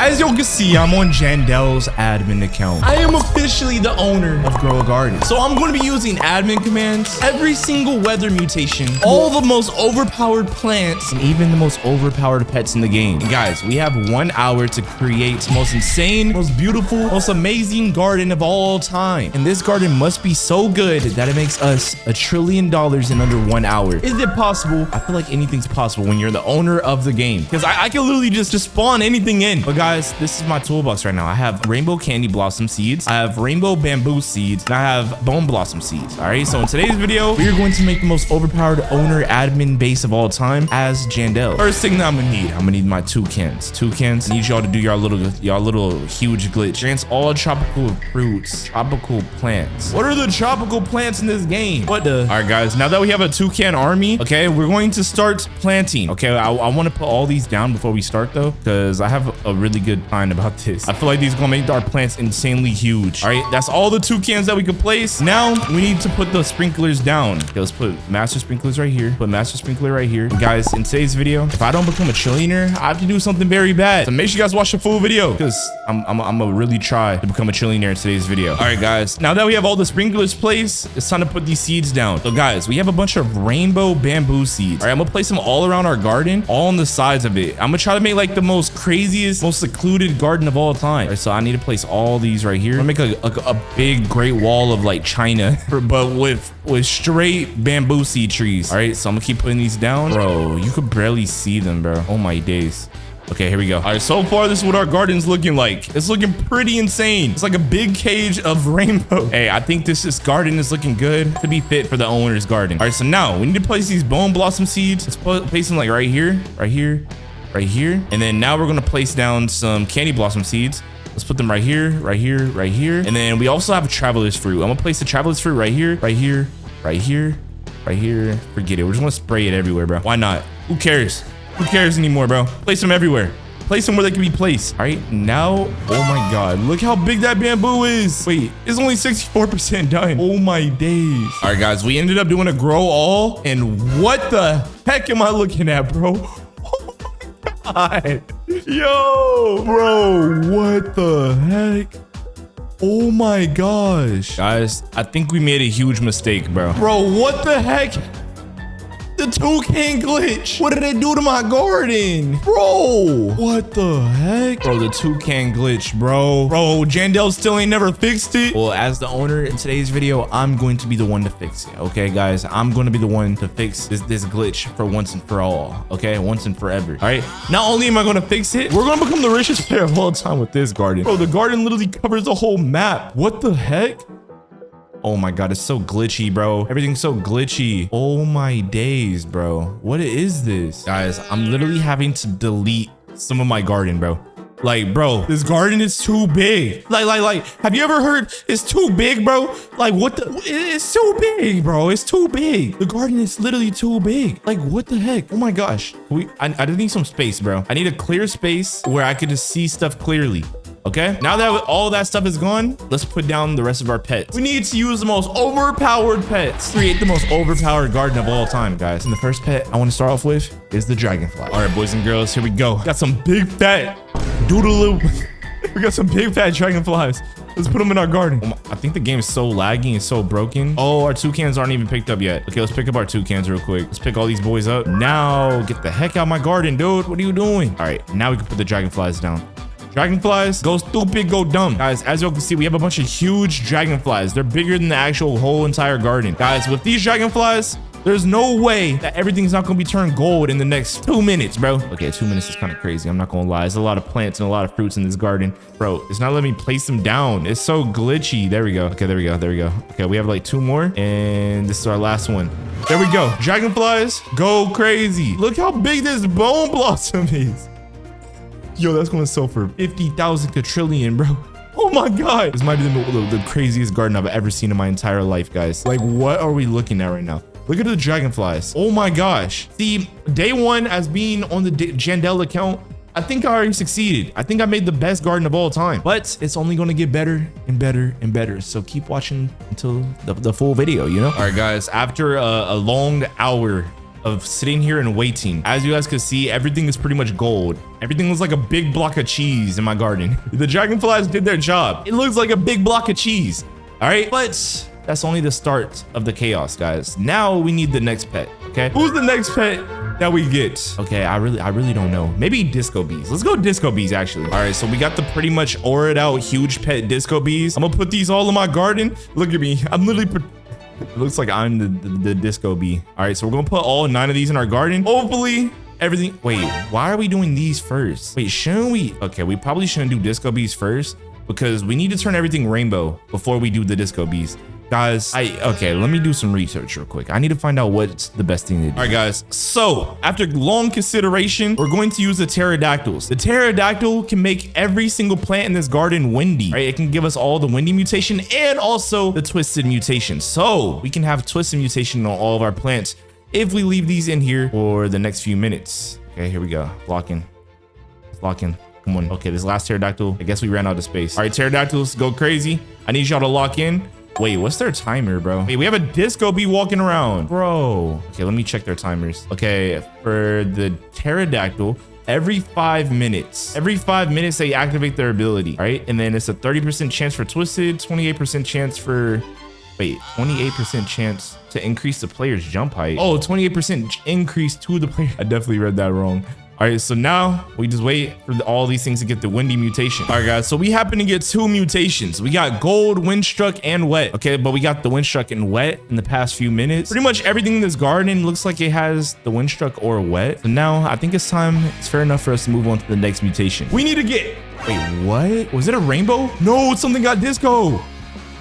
as you can see, I'm on Jandel's admin account. I am officially the owner of Grow a Garden. So I'm going to be using admin commands, every single weather mutation, all the most overpowered plants, and even the most overpowered pets in the game. And guys, we have 1 hour to create the most insane, most beautiful, most amazing garden of all time. And this garden must be so good that it makes us $1 trillion in under 1 hour. Is it possible? I feel like anything's possible when you're the owner of the game, because I can literally just spawn anything in. But guys, this is my toolbox right now. I have rainbow candy blossom seeds, I have rainbow bamboo seeds, and I have bone blossom seeds. All right, so in today's video, we are going to make the most overpowered owner admin base of all time as Jandel. First thing that I'm gonna need my toucans. I need y'all to do y'all little huge glitch. Grants all tropical fruits, tropical plants. What are the tropical plants in this game? What the? All right, guys, now that we have a toucan army, okay, we're going to start planting. Okay, I want to put all these down before we start though, because I have a really good plan about this. I feel like these are gonna make our plants insanely huge. All right, that's all the toucans that we could place. Now we need to put the sprinklers down. Okay, let's put master sprinklers right here. Put master sprinkler right here. And guys, in today's video, if I don't become a trillionaire, I have to do something very bad. So make sure you guys watch the full video, because I'm gonna really try to become a trillionaire in today's video. All right, guys, now that we have all the sprinklers placed, it's time to put these seeds down. So guys, we have a bunch of rainbow bamboo seeds. All right, I'm gonna place them all around our garden, all on the sides of it. I'm gonna try to make like the most craziest, most secluded garden of all time. All right, so I need to place all these right here. I'm gonna make a big great wall of like China, but with straight bamboo seed trees. All right, so I'm gonna keep putting these down. Bro, you could barely see them, bro. Oh my days. Okay, here we go. All right, so far this is what our garden's looking like. It's looking pretty insane. It's like a big cage of rainbow. Hey, I think this garden is looking good to be fit for the owner's garden. All right, so now we need to place these bone blossom seeds. Let's place them like right here, right here, right here. And then now we're gonna place down some candy blossom seeds. Let's put them right here, right here, right here. And then we also have a traveler's fruit. I'm gonna place the traveler's fruit right here, right here, right here, right here. Forget it. We're just gonna spray it everywhere, bro. Why not? Who cares? Who cares anymore, bro? Place them everywhere. Place them where they can be placed. All right, now, oh my God, look how big that bamboo is. Wait, it's only 64% done. Oh my days. All right, guys, we ended up doing a grow all, and what the heck am I looking at, bro? Oh my God. Yo, bro, what the heck? Oh my gosh. Guys, I think we made a huge mistake, bro. Bro, what the heck? The toucan glitch. What did they do to my garden? Bro, what the heck? Bro, the toucan glitch, bro. Bro, Jandel still ain't never fixed it. Well, as the owner in today's video, I'm going to be the one to fix it. Okay, guys, I'm going to be the one to fix this glitch for once and for all. Okay, once and forever. All right, not only am I going to fix it, we're going to become the richest player of all time with this garden. Bro, the garden literally covers the whole map. What the heck? Oh my God, it's so glitchy, bro. Everything's so glitchy. Oh my days, bro. What is this? Guys, I'm literally having to delete some of my garden, bro. Like, bro, this garden is too big. Like, have you ever heard it's too big, bro? Like, what the? It's too big, bro. It's too big. The garden is literally too big. Like, what the heck? Oh my gosh. I need some space, bro. I need a clear space where I could just see stuff clearly. Okay, now that all that stuff is gone, let's put down the rest of our pets. We need to use the most overpowered pets. Create the most overpowered garden of all time, guys. And the first pet I want to start off with is the dragonfly. All right, boys and girls, here we go. Got some big fat doodle. We got some big fat dragonflies. Let's put them in our garden. I think the game is so laggy and so broken. Oh, our toucans aren't even picked up yet. Okay, let's pick up our toucans real quick. Let's pick all these boys up. Now, get the heck out of my garden, dude. What are you doing? All right, now we can put the dragonflies down. Dragonflies, go stupid, go dumb. Guys, as you can see, we have a bunch of huge dragonflies. They're bigger than the actual whole entire garden. Guys, with these dragonflies, there's no way that everything's not gonna be turned gold in the next 2 minutes, bro. Okay, 2 minutes is kind of crazy. I'm not gonna lie. There's a lot of plants and a lot of fruits in this garden. Bro, it's not letting me place them down. It's so glitchy. There we go. Okay, there we go. There we go. Okay, we have like 2 more. And this is our last one. There we go. Dragonflies, go crazy. Look how big this bone blossom is. Yo, that's gonna sell for 50,000 quadrillion, bro. Oh my God. This might be the craziest garden I've ever seen in my entire life, guys. Like, what are we looking at right now? Look at the dragonflies. Oh my gosh. See, day one as being on the Jandel account, I think I already succeeded. I think I made the best garden of all time, but it's only going to get better and better and better. So keep watching until the full video, you know? All right, guys, after a long hour of sitting here and waiting. As you guys can see, everything is pretty much gold. Everything looks like a big block of cheese in my garden. The dragonflies did their job. It looks like a big block of cheese. All right, but that's only the start of the chaos, guys. Now we need the next pet, okay? Who's the next pet that we get? Okay, I really don't know. Maybe disco bees. Let's go disco bees, actually. All right, so we got the pretty much aurored out huge pet disco bees. I'm gonna put these all in my garden. Look at me. I'm literally it looks like I'm the disco bee. All right, so we're gonna put all 9 of these in our garden. Hopefully everything. Wait, why are we doing these first? Wait, shouldn't we? Okay, we probably shouldn't do disco bees first because we need to turn everything rainbow before we do the disco bees. Guys, okay, let me do some research real quick. I need to find out what's the best thing to do. All right, guys. So after long consideration, we're going to use the pterodactyls. The pterodactyl can make every single plant in this garden windy, right? It can give us all the windy mutation and also the twisted mutation. So we can have twisted mutation on all of our plants if we leave these in here for the next few minutes. Okay, here we go. Lock in. Lock in. Come on. Okay, this last pterodactyl, I guess we ran out of space. All right, pterodactyls, go crazy. I need y'all to lock in. Wait, what's their timer, bro? Wait, we have a disco bee walking around, bro. Okay, let me check their timers. Okay, for the pterodactyl, every 5 minutes they activate their ability, right? And then it's a 30% chance for twisted, 28% chance for, wait, 28% chance to increase the player's jump height. Oh, 28% increase to the player. I definitely read that wrong. All right, so now we just wait for all these things to get the windy mutation. All right, guys, so we happen to get 2 mutations. We got gold, windstruck, and wet. Okay, but we got the windstruck and wet in the past few minutes. Pretty much everything in this garden looks like it has the windstruck or wet. So now I think it's time. It's fair enough for us to move on to the next mutation. We need to get, wait, what? Was it a rainbow? No, something got disco.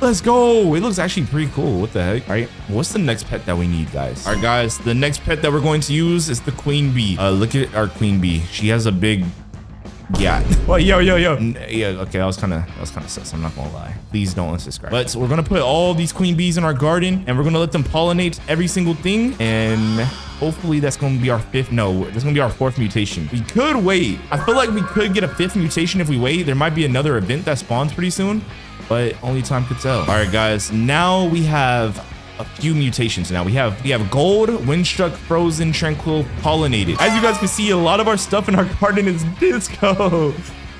Let's go. It looks actually pretty cool. What the heck? All right, what's the next pet that we need, guys? All right, guys, the next pet that we're going to use is the queen bee. Look at our queen bee. She has a big, yeah. Well, yo. Yeah, okay, that was kind of sus. I'm not gonna lie. Please don't unsubscribe. But we're gonna put all these queen bees in our garden and we're gonna let them pollinate every single thing. And hopefully that's gonna be our 5th. No, that's gonna be our 4th mutation. We could wait. I feel like we could get a 5th mutation if we wait. There might be another event that spawns pretty soon, but only time could tell. All right, guys, now we have a few mutations. Now we have gold, windstruck, frozen, tranquil, pollinated. As you guys can see, a lot of our stuff in our garden is disco.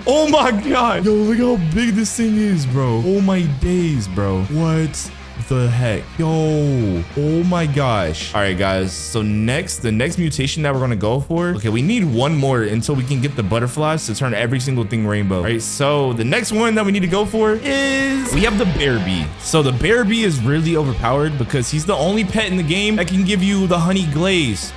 Oh my god, yo, look how big this thing is, bro. Oh my days, bro. What the heck? Yo, oh my gosh. All right, guys, so the next mutation that we're gonna go for, okay, we need 1 more until we can get the butterflies to turn every single thing rainbow. All right, so the next one that we need to go for is we have the bear bee. So the bear bee is really overpowered because he's the only pet in the game that can give you the honey glaze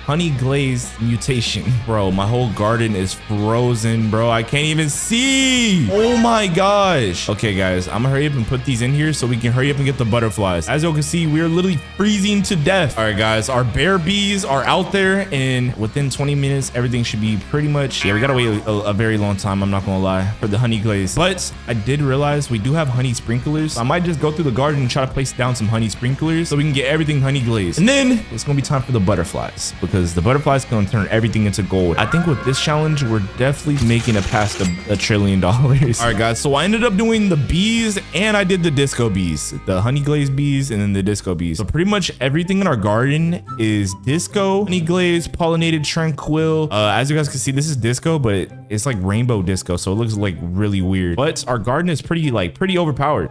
honey glazed mutation. Bro, my whole garden is frozen, bro. I can't even see. Oh my gosh. Okay, guys, I'm gonna hurry up and put these in here so we can hurry up and get the butterflies. As you can see, we're literally freezing to death. All right, guys, our bear bees are out there and within 20 minutes, everything should be pretty much, yeah, we gotta wait a very long time, I'm not gonna lie, for the honey glaze. But I did realize we do have honey sprinklers. So I might just go through the garden and try to place down some honey sprinklers so we can get everything honey glazed. And then it's gonna be time for the butterflies because the butterflies can turn everything into gold. I think with this challenge, we're definitely making it past $1 trillion. All right, guys, so I ended up doing the bees and I did the disco bees, the honey glazed bees and then the disco bees. So pretty much everything in our garden is disco, honey glazed, pollinated, tranquil. As you guys can see, this is disco, but it's like rainbow disco, so it looks like really weird. But our garden is pretty overpowered.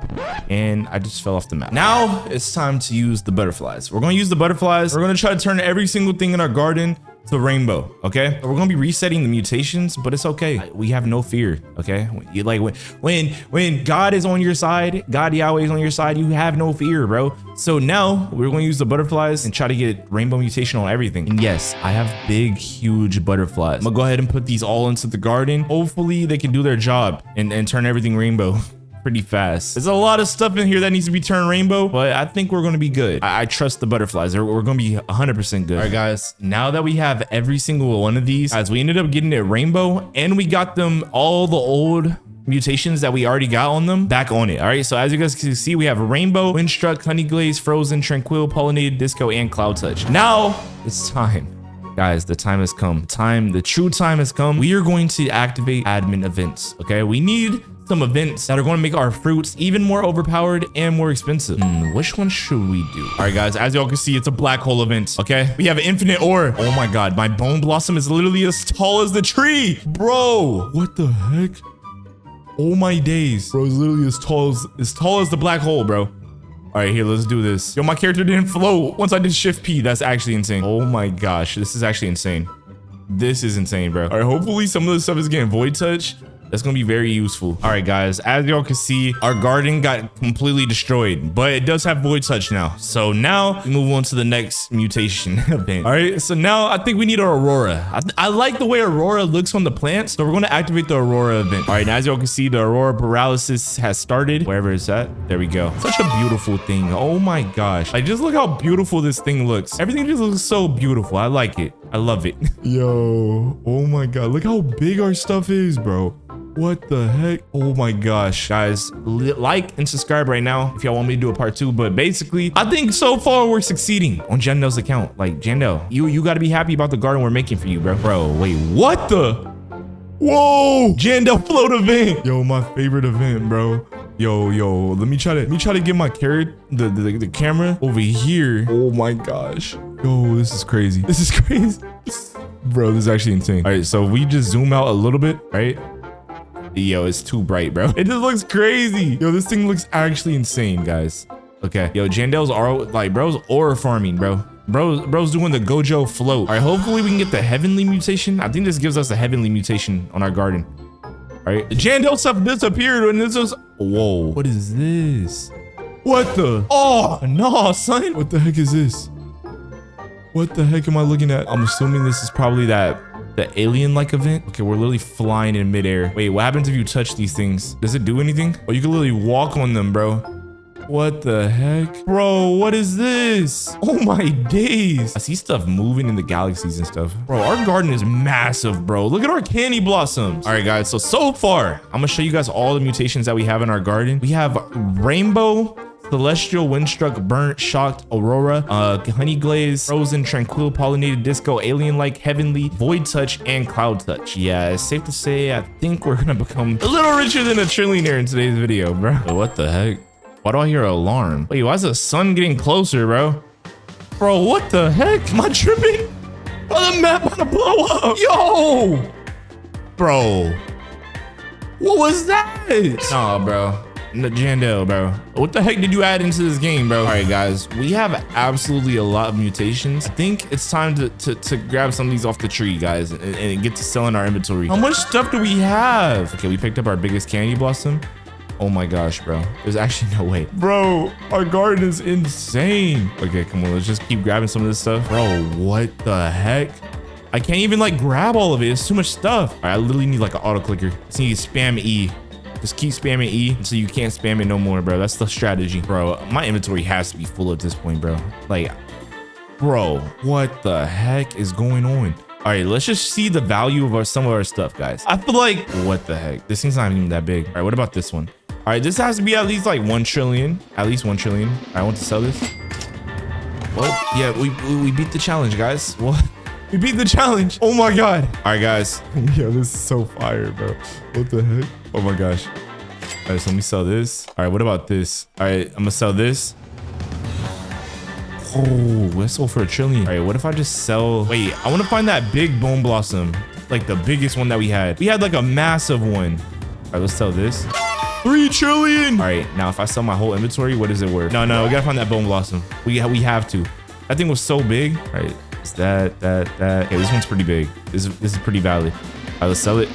And I just fell off the map. Now it's time to use the butterflies. We're gonna use the butterflies. We're gonna try to turn every single thing in our garden to rainbow. Okay, we're gonna be resetting the mutations, but it's okay. We have no fear. Okay, when God is on your side, God Yahweh is on your side, you have no fear, bro. So now we're gonna use the butterflies and try to get rainbow mutation on everything. And yes, I have big, huge butterflies. I'm gonna go ahead and put these all into the garden. Hopefully they can do their job and turn everything rainbow pretty fast. There's a lot of stuff in here that needs to be turned rainbow, but I think we're gonna be good. I trust the butterflies. We're gonna be 100% good. All right, guys, now that we have every single one of these, guys, we ended up getting it rainbow and we got them all the old mutations that we already got on them back on it. All right, so as you guys can see, we have rainbow, windstruck, honey glaze, frozen, tranquil, pollinated, disco, and cloud touch. Now it's time Guys, the time has come. The true time has come. We are going to activate admin events, okay? We need some events that are going to make our fruits even more overpowered and more expensive. Which one should we do? All right, guys, as y'all can see, it's a black hole event, okay? We have infinite ore. Oh my God, my bone blossom is literally as tall as the tree. Bro, what the heck? Oh my days. Bro, it's literally as tall as the black hole, bro. All right, here, let's do this. Yo, my character didn't float once I did shift P. That's actually insane. Oh my gosh, this is actually insane. This is insane, bro. All right, hopefully some of this stuff is getting void touch. That's gonna be very useful. All right, guys, as y'all can see, our garden got completely destroyed, but it does have void touch now. So now we move on to the next mutation event. All right, so now I think we need our aurora. I like the way aurora looks on the plants, so we're gonna activate the aurora event. All right, now as y'all can see, the aurora paralysis has started. Wherever it's at, there we go. Such a beautiful thing. Oh my gosh, like just look how beautiful this thing looks. Everything just looks so beautiful. I like it. I love it. Yo, oh my God, look how big our stuff is, bro. What the heck? Oh my gosh, guys, like and subscribe right now if y'all want me to do a part 2. But basically, I think so far we're succeeding on Jandel's account. Like, Jandel, you got to be happy about the garden we're making for you, bro. Bro, wait, what the? Whoa, Jandel float event. Yo, my favorite event, bro. Yo, let me try to get my the camera over here. Oh my gosh. Yo, this is crazy. This is crazy. Bro, this is actually insane. All right, so we just zoom out a little bit, right? Yo, it's too bright, bro. It just looks crazy. Yo, this thing looks actually insane, guys. Okay. Yo, Jandel's bro's aura farming, bro. Bro's doing the Gojo float. All right, hopefully we can get the heavenly mutation. I think this gives us a heavenly mutation on our garden. All right. Jandel stuff disappeared and this was, whoa. What is this? What the? Oh, no, son. What the heck is this? What the heck am I looking at? I'm assuming this is probably the alien-like event. Okay, we're literally flying in midair. Wait, what happens if you touch these things? Does it do anything? Oh, you can literally walk on them, bro. What the heck? Bro, what is this? Oh my days. I see stuff moving in the galaxies and stuff. Bro, our garden is massive, bro. Look at our candy blossoms. All right, guys, so far, I'm gonna show you guys all the mutations that we have in our garden. We have rainbow, celestial, windstruck, burnt, shocked, aurora, honey glaze, frozen, tranquil, pollinated, disco, alien-like, heavenly, void touch, and cloud touch. Yeah, it's safe to say I think we're gonna become a little richer than a trillionaire in today's video, bro. What the heck? Why do I hear an alarm? Wait, why is the sun getting closer, bro? Bro, what the heck? Am I tripping? Oh, the map about to blow up. Yo! Bro. What was that? Nah, bro. Jandel, bro. What the heck did you add into this game, bro? All right, guys, we have absolutely a lot of mutations. I think it's time to grab some of these off the tree, guys, and get to sell in our inventory. How much stuff do we have? Okay, we picked up our biggest candy blossom. Oh my gosh, bro. There's actually no way. Bro, our garden is insane. Okay, come on. Let's just keep grabbing some of this stuff. Bro, what the heck? I can't even like grab all of it. It's too much stuff. All right, I literally need like an auto clicker. Just need to spam E. Just keep spamming E until you can't spam it no more, bro. That's the strategy. Bro, my inventory has to be full at this point, bro. Like, bro, what the heck is going on? All right, let's just see the value of some of our stuff, guys. I feel like, what the heck? This thing's not even that big. All right, what about this one? All right, this has to be at least like 1 trillion. At least 1 trillion. I want to sell this. Well, yeah, we beat the challenge, guys. What? We beat the challenge. Oh my God. All right, guys. Yeah, this is so fire, bro. What the heck? Oh my gosh. All right, so let me sell this. All right, what about this? All right, I'm gonna sell this. Oh, let's sold for 1 trillion. All right, what if I just sell? Wait, I want to find that big bone blossom, like the biggest one that we had. We had like a massive one. All right, let's sell this. 3 trillion. All right, now if I sell my whole inventory, what is it worth? No, we gotta find that bone blossom. We have to. That thing was so big. All right, it's that. Okay, this one's pretty big. This is pretty valid. All right, let's sell it.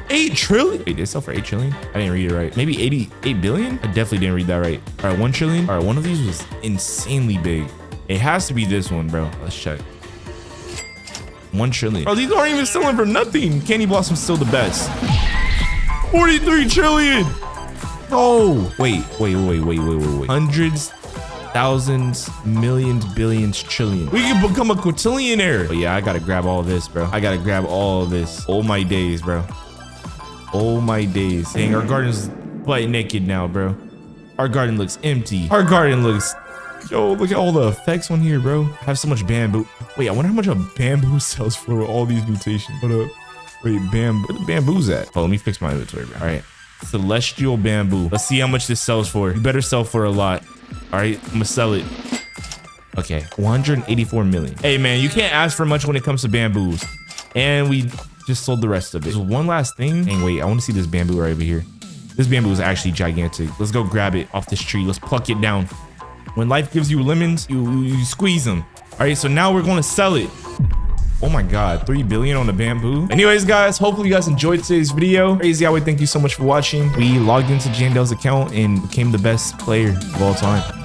8 trillion? Wait, did it sell for 8 trillion? I didn't read it right. Maybe 88 billion? I definitely didn't read that right. All right, 1 trillion. All right, one of these was insanely big. It has to be this one, bro. Let's check. 1 trillion. Bro, these aren't even selling for nothing. Candy Blossom's still the best. 43 trillion. Oh, wait. Hundreds, thousands, millions, billions, trillions. We can become a quintillionaire. But yeah, I gotta grab all this, bro. I gotta grab all this. Oh my days, bro. Oh my days. Dang, our garden's butt naked now, bro. Our garden looks empty. Our garden looks Yo, look at all the effects on here, bro. I have so much bamboo. Wait, I wonder how much a bamboo sells for with all these mutations. What up? Wait, where the bamboo's at? Oh, let me fix my inventory, bro. All right. Celestial bamboo. Let's see how much this sells for. You better sell for a lot. All right, I'm gonna sell it. Okay, 184 million. Hey, man, you can't ask for much when it comes to bamboos. And we just sold the rest of it. There's one last thing. Dang, wait, I want to see this bamboo right over here. This bamboo is actually gigantic. Let's go grab it off this tree. Let's pluck it down. When life gives you lemons, you squeeze them. All right, so now we're going to sell it. Oh my God, 3 billion on the bamboo. Anyways, guys, hopefully you guys enjoyed today's video. Crazy Howie, thank you so much for watching. We logged into Jandel's account and became the best player of all time.